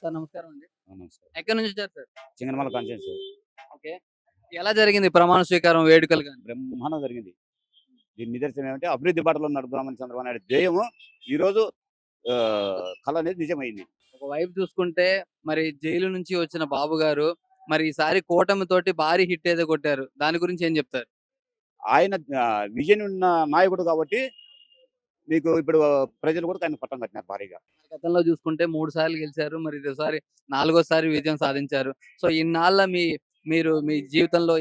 Sir నమస్కారం అండి. అవును సార్. ఎక్కడి నుంచి వచ్చారు సార్? చింగనమల constituency okay. ఎలా జరిగింది ప్రమాణ స్వీకారం వేడుకలు గాని? బ్రహ్మాండంగా జరిగింది. దీని నిదర్శనం ఏమంటే అభివృద్ధి బాటలో నడుపుదామని చంద్రబాబు నాయుడు ధ్యేయము ఈరోజు కల అనేది నిజమైంది. ఒకవైపు చూసుకుంటే మరి జైలు నుంచి వచ్చిన బాబు గారు మరి ఈసారి కూటమితోటి భారీ హిట్ ఏదో కొట్టారు. దాని గురించి ఏం చెప్తారు? ఆయన విజన్ ఉన్న నాయకుడు కాబట్టి మీకు ఇప్పుడు ప్రజలు కూడా ఆయన పట్టం కట్టినారు భారీగా. గతంలో చూసుకుంటే 3 సార్లు గెలిచారు. మరి ఇదోసారి నాలుగోసారి విజయం సాధించారు. సో ఇన్నాళ్ళ మీరు మీ జీవితంలో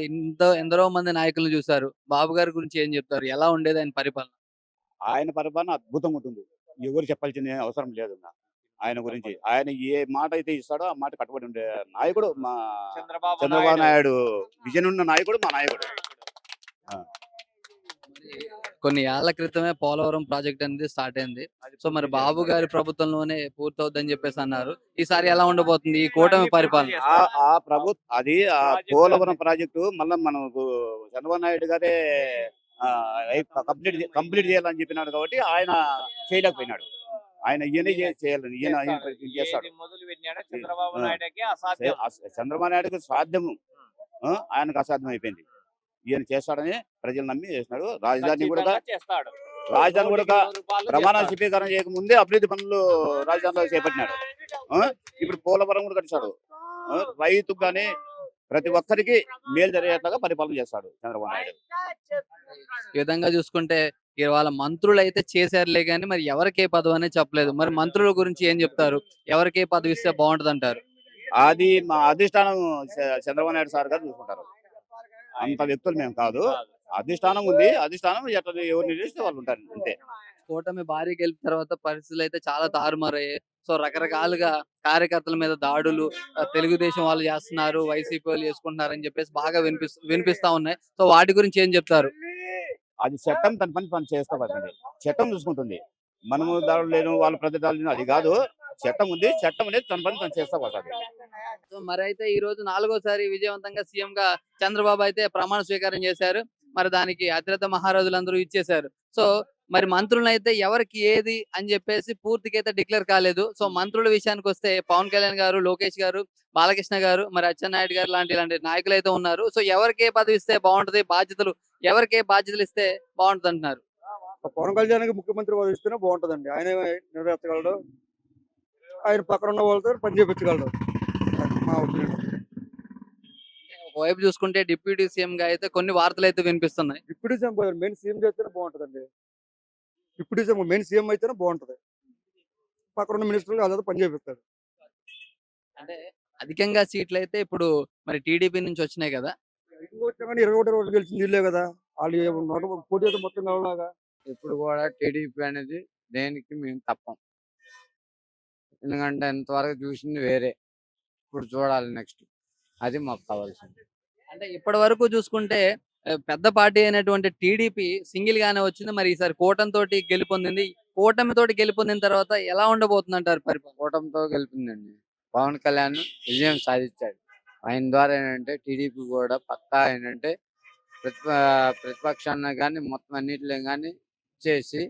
ఎందరో మంది నాయకులను చూసారు. బాబు గారి గురించి ఏం చెప్తారు? ఎలా ఉండేది ఆయన పరిపాలన? ఆయన పరిపాలన అద్భుతంగా ఉంటుంది. ఎవరు చెప్పాల్సిన అవసరం లేదు ఆయన గురించి. ఆయన ఏ మాట అయితే ఇస్తాడో ఆ మాట కట్టుబడి ఉండే నాయకుడు మా చంద్రబాబు నాయుడు. విజన్ ఉన్న నాయకుడు మా నాయకుడు. ఆ! మరి కొన్ని ఏళ్ల క్రితమే పోలవరం ప్రాజెక్ట్ అనేది స్టార్ట్ అయింది. సో మరి బాబు గారి ప్రభుత్వంలోనే పూర్తవుద్దని చెప్పేసి అన్నారు. ఈసారి ఎలా ఉండబోతుంది ఈ కూటమి పరిపాలన? ఆ ఆ ప్రభు అది ఆ పోలవరం ప్రాజెక్టు మళ్ళా మనకు చంద్రబాబు నాయుడు గారే కంప్లీట్ చేయాలని చెప్పినాడు కాబట్టి ఆయన చేయలేకపోయినాడు. ఆయన చేయాలని ఈయన చేస్తాడు. చంద్రబాబు నాయుడుకి సాధ్యము, ఆయనకు అసాధ్యం అయిపోయింది. ఈయన చేస్తాడని ప్రజలు నమ్మి చేసినాడు. రాజధాని కూడా ప్రమాణ స్వీకారం చేయకముందే అభివృద్ధి పనులు రాజధానిలో చేపట్టినాడు. ఇప్పుడు పోలవరం కూడా కట్టిస్తాడు. రైతుకు కానీ ప్రతి ఒక్కరికి మేలు జరిగేట్లాగా పరిపాలన చేస్తాడు చంద్రబాబు నాయుడు. ఈ విధంగా చూసుకుంటే ఇవాళ మంత్రులు అయితే చేశారులే గాని మరి ఎవరికి ఏ పదవి అనేది చెప్పలేదు. మరి మంత్రుల గురించి ఏం చెప్తారు? ఎవరికి ఏ పదవి ఇస్తే బాగుంటది అంటారు? అది మా అధిష్టానం చంద్రబాబు నాయుడు సార్ గారు చూసుకుంటారు. అంత వ్యక్తులు మేము కాదు. అధిష్టానం ఉంది. అధిష్టానం ఎట్లా ఎవరు నిర్ణయిస్తే వాళ్ళు ఉంటారు అంతే. కూటమి భారీ గెలుపు తర్వాత పరిస్థితులు అయితే చాలా తారుమారయ్యాయి. సో రకరకాలుగా కార్యకర్తల మీద దాడులు తెలుగుదేశం వాళ్ళు చేస్తున్నారు, వైసీపీ వాళ్ళు చేసుకుంటున్నారు అని చెప్పేసి బాగా వినిపిస్తా ఉన్నాయి. సో వాటి గురించి ఏం చెప్తారు? అది చట్టం తన పని చేస్తా పడుతుంది. చట్టం చూసుకుంటుంది. మనము దాడులు లేను, వాళ్ళు ప్రతి దాడులు లేను అది కాదు. చట్టం ఉంది. చట్టం అనేది తన పని తను చేస్తా పడుతుంది. సో మరైతే ఈ రోజు నాలుగోసారి విజయవంతంగా సీఎం గా చంద్రబాబు అయితే ప్రమాణ స్వీకారం చేశారు. మరి దానికి అతిరథ మహారాజులందరూ ఇచ్చేశారు. సో మరి మంత్రులైతే ఎవరికి ఏది అని చెప్పేసి పూర్తికైతే డిక్లేర్ కాలేదు. సో మంత్రుల విషయానికి వస్తే పవన్ కళ్యాణ్ గారు, లోకేష్ గారు, బాలకృష్ణ గారు, మరి అచ్చెన్నాయుడు గారు ఇలాంటి నాయకులు అయితే ఉన్నారు. సో ఎవరికి ఏ పదవి ఇస్తే బాగుంటది, బాధ్యతలు ఎవరికి ఏ బాధ్యతలు ఇస్తే బాగుంటది అంటున్నారు? పవన్ కళ్యాణ్కి ముఖ్యమంత్రి పదవి ఇస్తేనే బాగుంటుందండి. ఆయన నెరవేర్చగలడు. ఆయన పక్కన ఉన్న వాళ్ళతో పని చేయించగలడు. మా ఒపీనియన్. ఒకవైపు చూసుకుంటే డిప్యూటీ సీఎం గా అయితే కొన్ని వార్తలు అయితే వినిపిస్తున్నాయి. డిప్యూటీ సీఎం మెయిన్ సీఎం చేస్తేనే బాగుంటుందండి. డిప్యూటీ సీఎం మెయిన్ సీఎం అయితేనే బాగుంటది. పక్కన ఉన్న మినిస్టర్లు అదే పని చేపిస్తాడు. అంటే అధికంగా సీట్లు అయితే ఇప్పుడు మరి టీడీపీ నుంచి వచ్చినాయి కదా. వచ్చా కానీ 21 రోజులు గెలిచింది వీళ్ళే కదా. వాళ్ళు పోటీ అయితే మొత్తం కావాలాగా. ఇప్పుడు కూడా టీడీపీ అనేది దేనికి మేము తప్పం. ఎందుకంటే ఇంతవరకు చూసింది వేరే. ఇప్పుడు చూడాలి నెక్స్ట్. అది మాకు కావాల్సింది. అంటే ఇప్పటి వరకు చూసుకుంటే పెద్ద పార్టీ అయినటువంటి టీడీపీ సింగిల్ గానే వచ్చింది. మరి ఈసారి కూటమితోటి గెలుపొందింది. కూటమితోటి గెలుపొందిన తర్వాత ఎలా ఉండబోతుంది అంటారు పరిపాలన? కూటమితో గెలిపిందండి. పవన్ కళ్యాణ్ విజయం సాధించాడు. ఆయన ద్వారా ఏంటంటే టీడీపీ కూడా పక్కా ఏంటంటే ప్రతిపక్షాన్ని కానీ మొత్తం అన్నిటిలో కానీ చేసి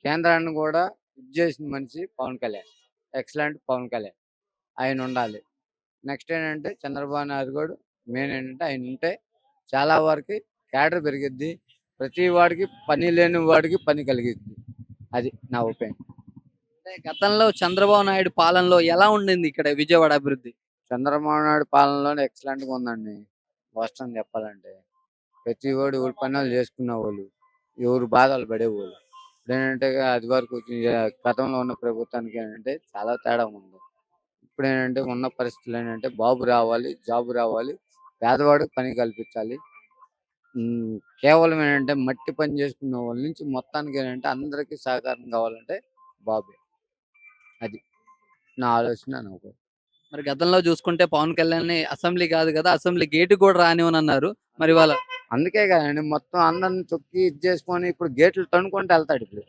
కేంద్రాన్ని కూడా ఇది చేసిన మనిషి పవన్ కళ్యాణ్. ఎక్సలెంట్ పవన్ కళ్యాణ్. ఆయన ఉండాలి. నెక్స్ట్ ఏంటంటే చంద్రబాబు నాయుడు కూడా మెయిన్ ఏంటంటే ఆయన ఉంటే చాలా వరకు క్యాడర్ పెరిగిద్ది. ప్రతి వాడికి పని లేని వాడికి పని కలిగిద్ది. అది నా ఒపీనియన్. అంటే గతంలో చంద్రబాబు నాయుడు పాలనలో ఎలా ఉండింది ఇక్కడ విజయవాడ అభివృద్ధి? చంద్రబాబు నాయుడు పాలనలోనే ఎక్సలెంట్గా ఉందండి. వాస్తవం చెప్పాలంటే ప్రతి వాడు ఎవరి పని వాళ్ళు చేసుకునే వాళ్ళు, ఎవరు బాధలు పడేవాళ్ళు. ఇప్పుడు ఏంటంటే అది వరకు గతంలో ఉన్న ప్రభుత్వానికి ఏంటంటే చాలా తేడా ఉంది. ఇప్పుడు ఏంటంటే ఉన్న పరిస్థితులు ఏంటంటే బాబు రావాలి, జాబ్ రావాలి, పేదవాడికి పని కల్పించాలి. కేవలం ఏంటంటే మట్టి పని చేసుకునే వాళ్ళ నుంచి మొత్తానికి ఏంటంటే అందరికీ సహకారం కావాలంటే బాబే. అది నా ఆలోచన. నాకు మరి గతంలో చూసుకుంటే పవన్ కళ్యాణ్ అసెంబ్లీ కాదు కదా, అసెంబ్లీ గేటు కూడా రానివని అన్నారు. మరి వాళ్ళ అందుకే కదండి మొత్తం అందరిని తొక్కి ఇది చేసుకొని ఇప్పుడు గేట్లు తన్నుకుంటూ వెళ్తాడు. ఇప్పుడు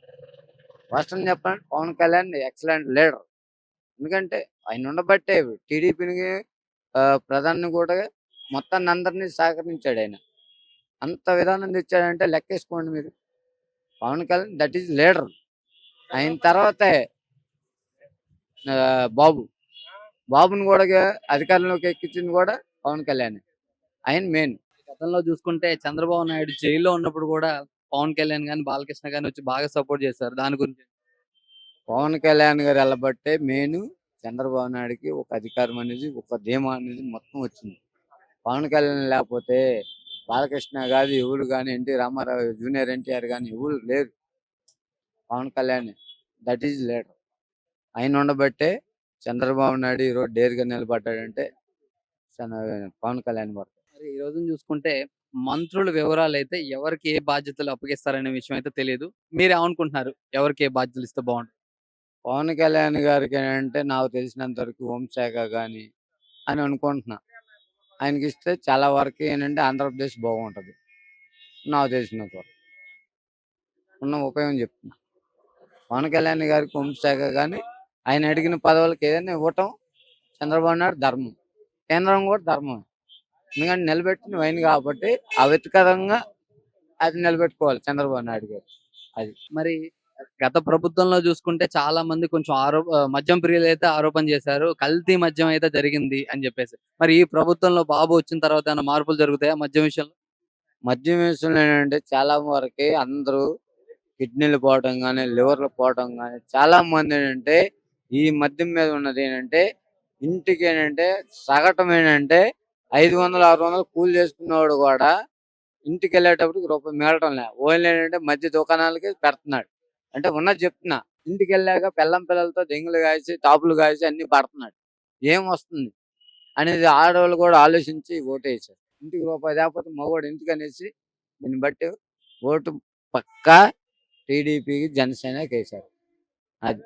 వాస్తవం చెప్పాలంటే పవన్ కళ్యాణ్ ఎక్సలెంట్ లీడర్. ఎందుకంటే ఆయన ఉండబట్టే టీడీపీని ప్రధాని కూడా మొత్తాన్ని అందరినీ సహకరించాడు ఆయన. అంత విధానం తెచ్చాడంటే లెక్కేసుకోండి మీరు. Pawan Kalyan that is leader. ఆయన తర్వాతే బాబు. బాబుని కూడా అధికారంలోకి ఎక్కించింది కూడా పవన్ కళ్యాణ్. ఆయన మెయిన్. గతంలో చూసుకుంటే చంద్రబాబు నాయుడు జైల్లో ఉన్నప్పుడు కూడా పవన్ కళ్యాణ్ గాని, బాలకృష్ణ గాని వచ్చి బాగా సపోర్ట్ చేశారు. దాని గురించి పవన్ కళ్యాణ్ గారు వెళ్ళబట్టే మెయిన్ చంద్రబాబు నాయుడుకి ఒక అధికారం అనేది, ఒక ధీమా అనేది మొత్తం వచ్చింది. పవన్ కళ్యాణ్ లేకపోతే బాలకృష్ణ గారు ఎవరు కానీ, ఎన్టీ రామారావు జూనియర్ ఎన్టీఆర్ కానీ ఎవరు లేరు. Pawan Kalyan that is leader. ఆయన ఉండబట్టే చంద్రబాబు నాయుడు ఈరోజు డేర్గా నిలబడ్డాడంటే పవన్ కళ్యాణ్ పడతాడు. మరి ఈ రోజున చూసుకుంటే మంత్రుల వివరాలు అయితే ఎవరికి ఏ బాధ్యతలు అప్పగిస్తారనే విషయం అయితే తెలియదు. మీరేమనుకుంటున్నారు? ఎవరికి ఏ బాధ్యతలు ఇస్తే బాగుంటుంది? పవన్ కళ్యాణ్ గారికి అంటే నాకు తెలిసినంత వరకు హోంశాఖ కానీ అని అనుకుంటున్నా. ఆయనకి ఇస్తే చాలా వరకు ఏంటంటే ఆంధ్రప్రదేశ్ బాగుంటుంది. నాకు తెలిసినంత వరకు ఉన్న ఉపయోగం చెప్తున్నా. పవన్ కళ్యాణ్ గారికి హోంశాఖ కానీ ఆయన అడిగిన పదవులకు ఏదైనా ఇవ్వటం చంద్రబాబు నాయుడు ధర్మం. కేంద్రం కూడా ధర్మం. ఎందుకంటే నిలబెట్టిన ఆయన కాబట్టి అవితకరంగా అది నిలబెట్టుకోవాలి చంద్రబాబు నాయుడు గారు. అది మరి గత ప్రభుత్వంలో చూసుకుంటే చాలా మంది కొంచెం మద్యం ప్రియులు అయితే ఆరోపణ చేశారు. కల్తీ మద్యం అయితే జరిగింది అని చెప్పేసి. మరి ఈ ప్రభుత్వంలో బాబు వచ్చిన తర్వాత ఏమైనా మార్పులు జరుగుతాయా మద్యం విషయంలో? మద్యం విషయంలో ఏంటంటే చాలా వరకు అందరూ కిడ్నీలు పోవడం కానీ, లివర్లు పోవడం కానీ చాలా మంది ఏంటంటే ఈ మద్యం మీద ఉన్నది ఏంటంటే ఇంటికి ఏంటంటే సగటం ఏంటంటే 500, 600 కూలి చేసుకున్నవాడు కూడా ఇంటికి వెళ్ళేటప్పటికి రూపాయి మిగలటం లే. ఓన్లీ ఏంటంటే మధ్య దుకాణాలకి పెడుతున్నాడు. అంటే ఉన్నది చెప్తున్నా. ఇంటికి వెళ్ళాక పెళ్ళం పిల్లలతో దెంగులు కాసి, టాపులు కాసి అన్ని పడుతున్నాడు. ఏం వస్తుంది అనేది ఆడవాళ్ళు కూడా ఆలోచించి ఓటేసారు. ఇంటికి రూపాయి లేకపోతే మగవాడు ఇంటికి అనేసి దీన్ని బట్టి ఓటు పక్కా టీడీపీకి, జనసేనకి వేశారు. అది